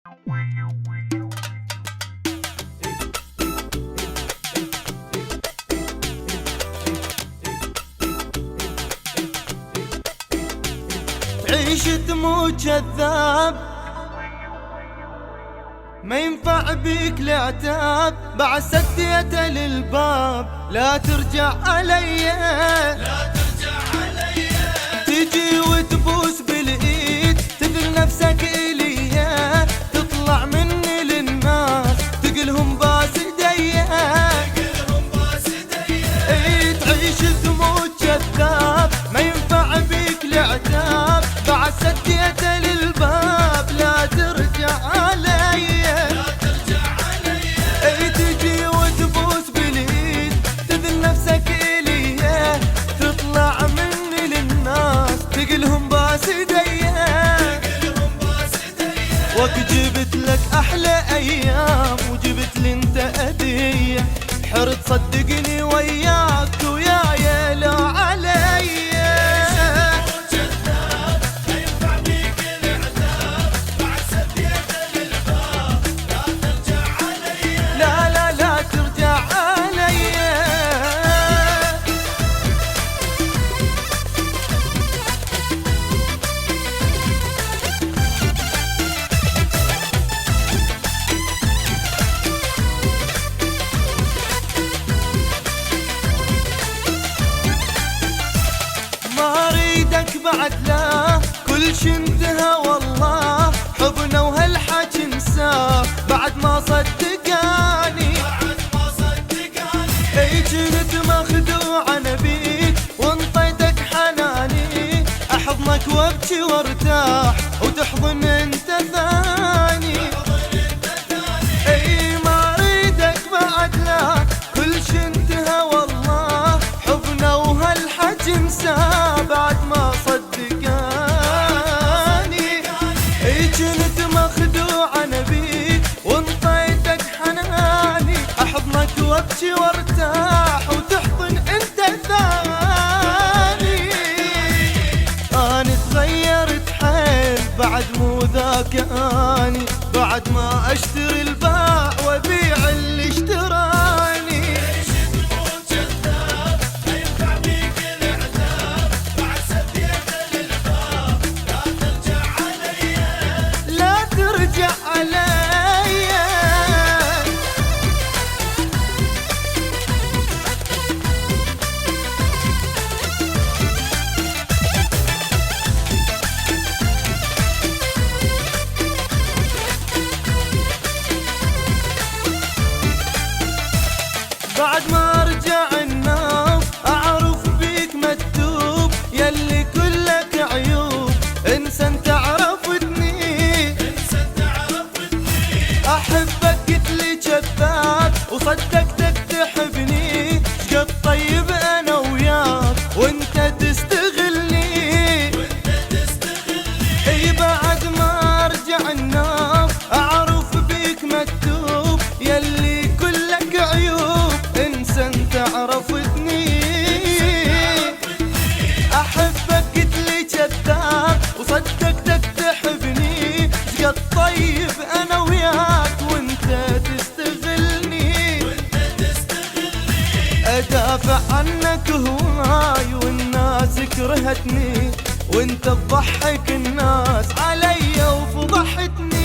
عيش تموت كذاب، ما ينفع بيك العتاب، بعد سديت للباب لا ترجع علي، لا ترجع علي. تجي وتبوس بالايد تذل نفسك الي، تطلع مني للناس تقلهم باس ايدي، تقلهم باس ايدي. اي تعيش تموت كذاب، ما ينفع بيك العتاب، بعد سديت للباب لا ترجع علي، لا ترجع علي. اي تجي وتبوس بالايد تذل نفسك الي، تطلع مني للناس تقلهم باس ايدي، تقلهم باس ايدي. وجبت لك احلى ايام وجبت لي انت هديه، حرت صدقني وياك ويايا لا علي. بعد لا كل شي انتهى والله، حبنا وهالحكي انساه بعد ما صدقاني، بعد ما صدقاني. اي جنت مخدوع انا بيك وانطيتك حناني، احضنك وابكي وارتاح وتحضن انت ثاني، اي ما اريدك بعد لا كل شي انتهى والله، حبنا وهالحكي انساه بعد ما صدقاني. اي جنت مخدوع انا بيك وانطيتك حناني، احضنك وابكي وارتاح وتحضن انت ثاني. انا تغيرت حيل بعد مو ذاك اني، بعد ما اشتري الباع وابيع اللي اشتراني. بعد ما ارجع النوم اعرف بيك مكتوب، يلي كلك عيوب انسى انت عرفتني، انسى انت عرفتني. احبك قلت لي كذاب وصدقتك تحبني، شقد طيب انا وياك وانت تستغلني، وانت تستغلني. اي بعد ما ارجع النوم اعرف بيك مكتوب، يلي كلك عيوب انسى انت عرفتني. احبك قلت لي كذاب وصدقتك تحبني، شقد طيب انا وياك وانت تستغلني، وانت تستغلني. ادافع عنك هواي والناس كرهتني، وانت تضحك الناس علي وفضحتني.